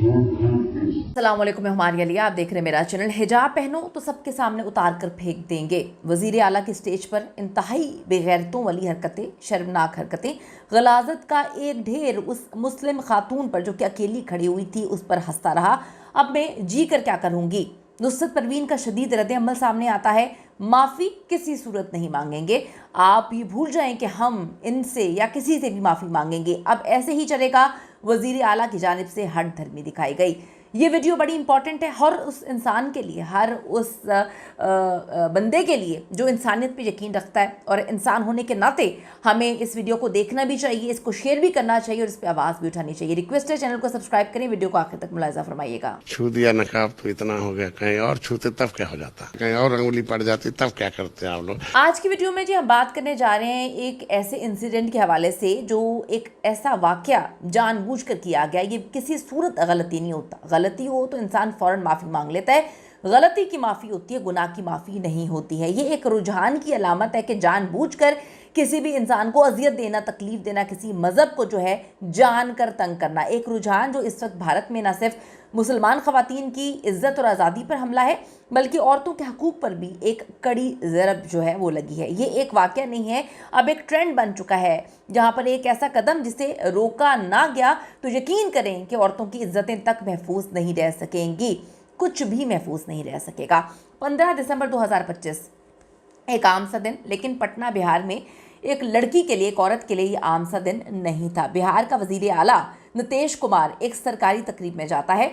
अस्सलाम वालेकुम, मैं हमारी अलिया, आप देख रहे हैं मेरा चैनल। हिजाब पहनो तो सबके सामने उतार कर फेंक देंगे। वज़ीर आला की स्टेज पर इंतहाई बेगैरतों वाली हरकतें, शर्मनाक हरकतें, गलाजत का एक ढेर उस मुस्लिम खातून पर जो कि अकेली खड़ी हुई थी उस पर हंसता रहा। अब मैं जी कर क्या करूँगी। नुसरत परवीन का शदीद रद्द-ए-अमल सामने आता है। माफ़ी किसी सूरत नहीं मांगेंगे। आप ये भूल जाएं कि हम इनसे या किसी से भी माफ़ी मांगेंगे। अब ऐसे ही चलेगा। वज़ीर आला की जानिब से हट धर्मी दिखाई गई। ये वीडियो बड़ी इंपॉर्टेंट है हर उस इंसान के लिए, हर उस बंदे के लिए जो इंसानियत पे यकीन रखता है, और इंसान होने के नाते हमें इस वीडियो को देखना भी चाहिए, इसको शेयर भी करना चाहिए और इस पर आवाज़ भी उठानी चाहिए। रिक्वेस्ट है, चैनल को सब्सक्राइब करें, वीडियो को आखिर तक मुलाहिजा फरमाइएगा। छू दिया नकाब तो इतना हो गया, कहीं और छूते तब क्या हो जाता, कहीं और अंगुली पड़ जाती तब क्या करते आप लोग। आज की वीडियो में जी हम बात करने जा रहे हैं एक ऐसे इंसिडेंट के हवाले से जो एक ऐसा वाकया जानबूझकर किया गया। ये किसी सूरत गलती नहीं होता। गलती हो तो इंसान फ़ौरन माफ़ी मांग लेता है। गलती की माफ़ी होती है, गुनाह की माफ़ी नहीं होती है। ये एक रुझान की अलामत है कि जानबूझकर किसी भी इंसान को अजियत देना, तकलीफ देना, किसी मज़हब को जो है जान कर तंग करना, एक रुझान जो इस वक्त भारत में न सिर्फ मुसलमान ख़वातीन की इज़्ज़त और आज़ादी पर हमला है बल्कि औरतों के हकूक़ पर भी एक कड़ी ज़रब जो है वो लगी है। ये एक वाक़या नहीं है, अब एक ट्रेंड बन चुका है जहाँ पर एक ऐसा कदम जिसे रोका ना गया तो यकीन करें कि औरतों की इज़्ज़तें तक महफूज नहीं रह सकेंगी, कुछ भी महफूज नहीं रह सकेगा। 15 दिसंबर 2025 एक आम सा दिन, लेकिन पटना बिहार में एक लड़की के लिए, एक औरत के लिए ये आम सा दिन नहीं था। बिहार का वज़ीर आला नीतीश कुमार एक सरकारी तकरीब में जाता है।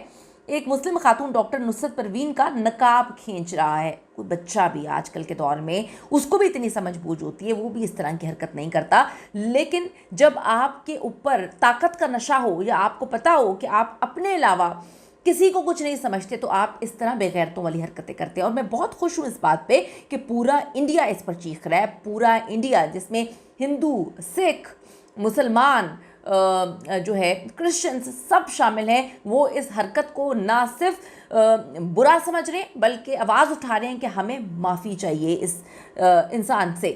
एक मुस्लिम खातून डॉक्टर नुसरत परवीन का नकाब खींच रहा है। कोई बच्चा भी आजकल के दौर में, उसको भी इतनी समझ बूझ होती है, वो भी इस तरह की हरकत नहीं करता। लेकिन जब आपके ऊपर ताकत का नशा हो या आपको पता हो कि आप अपने अलावा किसी को कुछ नहीं समझते तो आप इस तरह बेगैरतों वाली हरकतें करते हैं। और मैं बहुत खुश हूँ इस बात पे कि पूरा इंडिया इस पर चीख रहा है। पूरा इंडिया, जिसमें हिंदू, सिख, मुसलमान, जो है क्रिश्चियंस, सब शामिल हैं, वो इस हरकत को ना सिर्फ बुरा समझ रहे हैं बल्कि आवाज़ उठा रहे हैं कि हमें माफ़ी चाहिए इस इंसान से।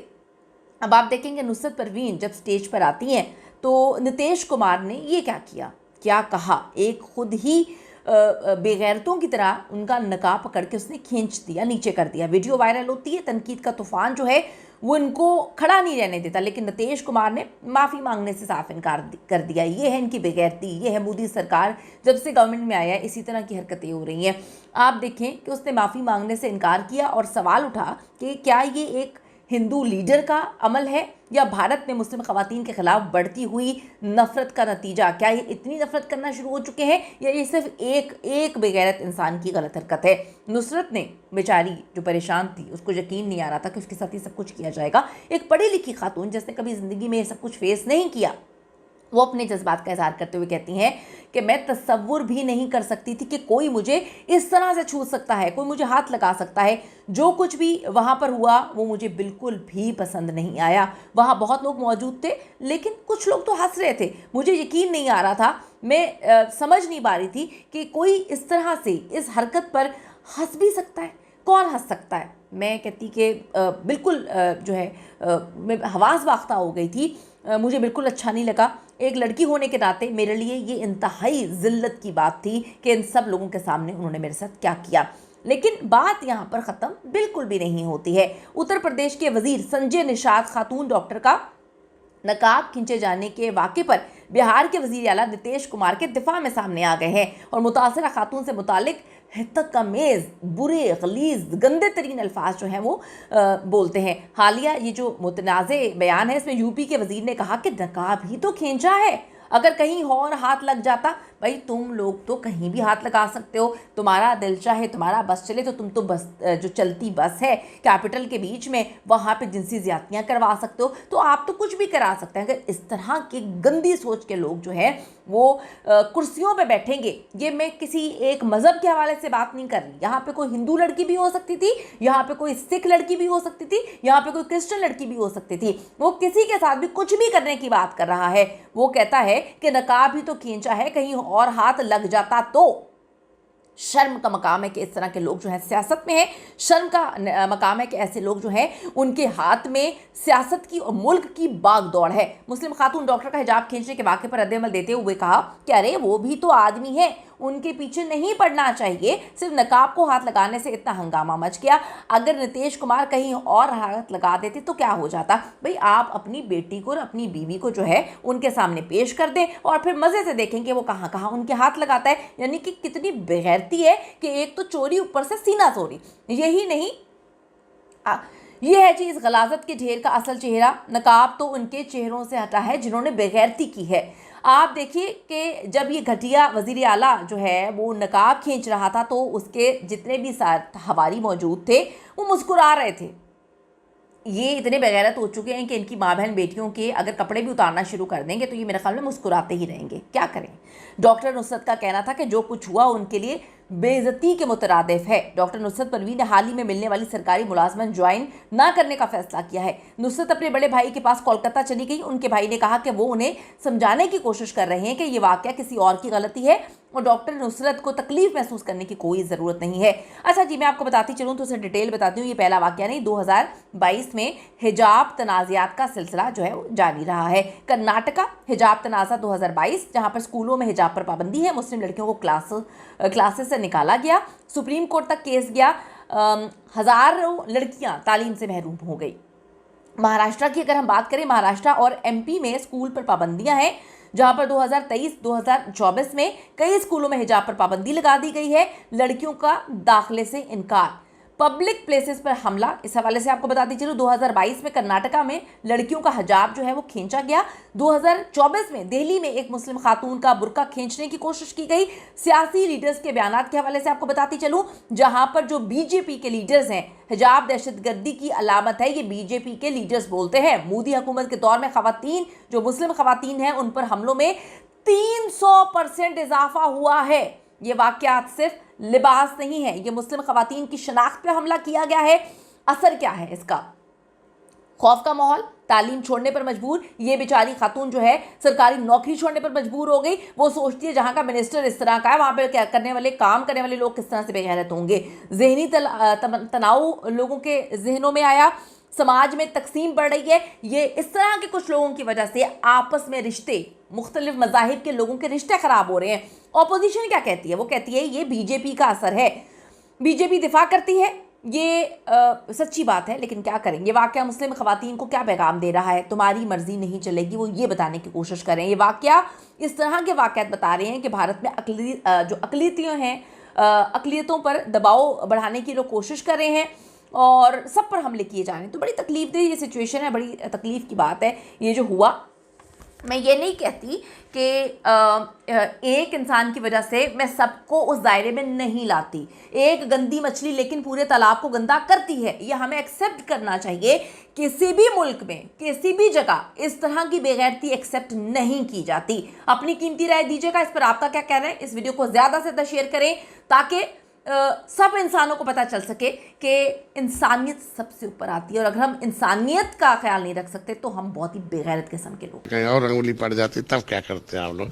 अब आप देखेंगे नुसरत परवीन जब स्टेज पर आती हैं तो नीतीश कुमार ने ये क्या किया, क्या कहा। एक खुद ही बेगैरतों की तरह उनका नकाब पकड़ के उसने खींच दिया, नीचे कर दिया। वीडियो वायरल होती है, तनकीद का तूफान जो है वो इनको खड़ा नहीं रहने देता, लेकिन नीतीश कुमार ने माफ़ी मांगने से साफ इनकार कर दिया। ये है इनकी बेगैरती, ये है मोदी सरकार जब से गवर्नमेंट में आया है इसी तरह की हरकतें हो रही हैं। आप देखें कि उसने माफ़ी मांगने से इनकार किया और सवाल उठा कि क्या ये एक हिंदू लीडर का अमल है या भारत में मुस्लिम ख़वातीन के ख़िलाफ़ बढ़ती हुई नफ़रत का नतीजा। क्या ये इतनी नफ़रत करना शुरू हो चुके हैं या ये सिर्फ एक बेगैरत इंसान की गलत हरकत है। नुसरत ने बेचारी जो परेशान थी, उसको यकीन नहीं आ रहा था कि उसके साथ ये सब कुछ किया जाएगा। एक पढ़ी लिखी खातून जिसने कभी ज़िंदगी में ये सब कुछ फेस नहीं किया, वो अपने जज्बात का इज़हार करते हुए कहती हैं कि मैं तसव्वुर भी नहीं कर सकती थी कि कोई मुझे इस तरह से छू सकता है, कोई मुझे हाथ लगा सकता है। जो कुछ भी वहाँ पर हुआ वो मुझे बिल्कुल भी पसंद नहीं आया। वहाँ बहुत लोग मौजूद थे लेकिन कुछ लोग तो हंस रहे थे, मुझे यकीन नहीं आ रहा था। मैं समझ नहीं पा रही थी कि कोई इस तरह से इस हरकत पर हंस भी सकता है, कौन हंस सकता है। मैं कहती कि बिल्कुल जो है मैं हवास बाख्ता हो गई थी, मुझे बिल्कुल अच्छा नहीं लगा। एक लड़की होने के नाते मेरे लिए ये इंतहाई ज़िल्लत की बात थी कि इन सब लोगों के सामने उन्होंने मेरे साथ क्या किया। लेकिन बात यहाँ पर ख़त्म बिल्कुल भी नहीं होती है। उत्तर प्रदेश के वज़ीर संजय निषाद खातून डॉक्टर का नकाब खींचे जाने के वाक़े पर बिहार के वज़ीर आला नीतीश कुमार के दिफा में सामने आ गए हैं और मुतासरा खातून से मुतालिक हितकमेज़, बुरे, गलीज़, गंदे तरीन अल्फाज जो हैं वो बोलते हैं। हालिया ये जो मुतनाज़े बयान है इसमें यूपी के वज़ीर ने कहा कि नकाब ही तो खींचा है, अगर कहीं और हाथ लग जाता, भाई तुम लोग तो कहीं भी हाथ लगा सकते हो, तुम्हारा दिल चाहे, तुम्हारा बस चले तो तुम तो बस जो चलती बस है कैपिटल के बीच में वहाँ पे जिनसी ज़्यादतियाँ करवा सकते हो, तो आप तो कुछ भी करा सकते हैं। अगर इस तरह की गंदी सोच के लोग जो हैं वो कुर्सियों पे बैठेंगे, ये मैं किसी एक मज़हब के हवाले से बात नहीं कर रही, यहाँ पे कोई हिंदू लड़की भी हो सकती थी, यहाँ पे कोई सिख लड़की भी हो सकती थी, यहाँ पे कोई क्रिश्चियन लड़की भी हो सकती थी, वो किसी के साथ भी कुछ भी करने की बात कर रहा है। वो कहता है कि नकाब ही तो खींचा है, कहीं और हाथ लग जाता तो। शर्म का मकाम है कि इस तरह के लोग जो हैं सियासत में हैं। शर्म का मकाम है कि ऐसे लोग जो हैं उनके हाथ में सियासत की और मुल्क की बागदौड़ है। मुस्लिम खातून डॉक्टर का हिजाब खींचने के वाक़े पर रद्द-ए-अमल देते हुए कहा कि अरे वो भी तो आदमी है, उनके पीछे नहीं पड़ना चाहिए। सिर्फ नकाब को हाथ लगाने से इतना हंगामा मच गया। अगर नीतीश कुमार कहीं और हाथ लगा देते तो क्या हो जाता? भाई आप अपनी बेटी को और अपनी बीवी को जो है उनके सामने पेश कर दें और फिर मजे से देखेंगे वो कहाँ कहाँ उनके हाथ लगाता है। यानी कि कितनी बेगैरती है कि एक तो चोरी, ऊपर से सीना चोरी। यही नहीं, ये है जी इस गलाजत के ढेर का असल चेहरा। नकाब तो उनके चेहरों से हटा है जिन्होंने बेगैरती की है। आप देखिए कि जब ये घटिया वजीर आला जो है वो नकाब खींच रहा था तो उसके जितने भी साथ हवारी मौजूद थे वो मुस्कुरा रहे थे। ये इतने बेगैरत हो चुके हैं कि इनकी माँ बहन बेटियों के अगर कपड़े भी उतारना शुरू कर देंगे तो ये मेरे ख्याल में मुस्कुराते ही रहेंगे। क्या करें? डॉक्टर नुसरत का कहना था कि जो कुछ हुआ उनके लिए बेइज्जती के मुतरादिफ है। डॉक्टर नुसरत परवीन ने हाल ही में मिलने वाली सरकारी मुलाजमत ज्वाइन ना करने का फैसला किया है। नुसरत अपने बड़े भाई के पास कोलकाता चली गई। उनके भाई ने कहा कि वो उन्हें समझाने की कोशिश कर रहे हैं कि ये वाकया किसी और की गलती है और डॉक्टर नुसरत को तकलीफ महसूस करने की कोई ज़रूरत नहीं है। अच्छा जी, मैं आपको बताती चलूँ तो उसे डिटेल बताती हूँ। ये पहला वाकया नहीं, 2022 में हिजाब तनाज़ात का सिलसिला जो है वो जारी रहा है। कर्नाटका हिजाब तनाज़ा 2022, जहाँ पर स्कूलों में हिजाब पर पाबंदी है, मुस्लिम लड़कियों को क्लासेस से निकाला गया, सुप्रीम कोर्ट तक केस गया, हज़ारों लड़कियाँ तालीम से महरूम हो गई। महाराष्ट्र की अगर हम बात करें, महाराष्ट्र और एमपी में स्कूल पर पाबंदियां हैं, जहां पर 2023-2024 में कई स्कूलों में हिजाब पर पाबंदी लगा दी गई है। लड़कियों का दाखिले से इनकार, पब्लिक प्लेसेस पर हमला। इस हवाले से आपको बताती चलूँ 2022 में कर्नाटका में लड़कियों का हिजाब जो है वो खींचा गया। 2024 में दिल्ली में एक मुस्लिम खातून का बुर्का खींचने की कोशिश की गई। सियासी लीडर्स के बयानात के हवाले से आपको बताती चलूँ, जहां पर जो बीजेपी के लीडर्स हैं, हिजाब दहशतगर्दी की अलामत है, ये बीजेपी के लीडर्स बोलते हैं। मोदी हुकूमत के दौर में खवातीन, जो मुस्लिम खवातीन हैं, उन पर हमलों में 300% इजाफा हुआ है। ये वाकयात सिर्फ लिबास नहीं है, ये मुस्लिम खवातीन की शनाख्त पे हमला किया गया है। असर क्या है इसका? खौफ का माहौल, तालीम छोड़ने पर मजबूर। ये बेचारी खातून जो है सरकारी नौकरी छोड़ने पर मजबूर हो गई। वो सोचती है जहाँ का मिनिस्टर इस तरह का है, वहाँ पे क्या करने वाले, काम करने वाले लोग किस तरह से बेगैरत होंगे। जहनी तनाव लोगों के जहनों में आया। समाज में तकसीम बढ़ रही है। ये इस तरह के कुछ लोगों की वजह से आपस में रिश्ते, मुख्तलिफ मज़ाहिब के लोगों के रिश्ते ख़राब हो रहे हैं। ऑपोजिशन क्या कहती है? वो कहती है ये बीजेपी का असर है, बीजेपी दिफा करती है। ये सच्ची बात है, लेकिन क्या करें? ये वाकया मुस्लिम खवातीन को क्या पैगाम दे रहा है? तुम्हारी मर्जी नहीं चलेगी, वो ये बताने की कोशिश कर रहे हैं। ये वाकया, इस तरह के वाकयात बता रहे हैं कि भारत में जो अक़लियतें हैं, अक़लियतों पर दबाव बढ़ाने की लोग कोशिश कर रहे हैं और सब पर हमले किए जा रहे हैं। तो बड़ी तकलीफ ये सिचुएशन है, बड़ी तकलीफ की बात है ये जो हुआ। मैं ये नहीं कहती कि एक इंसान की वजह से मैं सबको उस दायरे में नहीं लाती। एक गंदी मछली लेकिन पूरे तालाब को गंदा करती है, ये हमें एक्सेप्ट करना चाहिए। किसी भी मुल्क में, किसी भी जगह इस तरह की बेगैरती एक्सेप्ट नहीं की जाती। अपनी कीमती राय दीजिएगा, इस पर आपका क्या कहना है? इस वीडियो को ज़्यादा से ज़्यादा शेयर करें ताकि सब इंसानों को पता चल सके कि इंसानियत सबसे ऊपर आती है। और अगर हम इंसानियत का ख्याल नहीं रख सकते तो हम बहुत ही बेगैरत किस्म के लोग। कहीं और उंगली पड़ जाती तब क्या करते हैं आप लोग?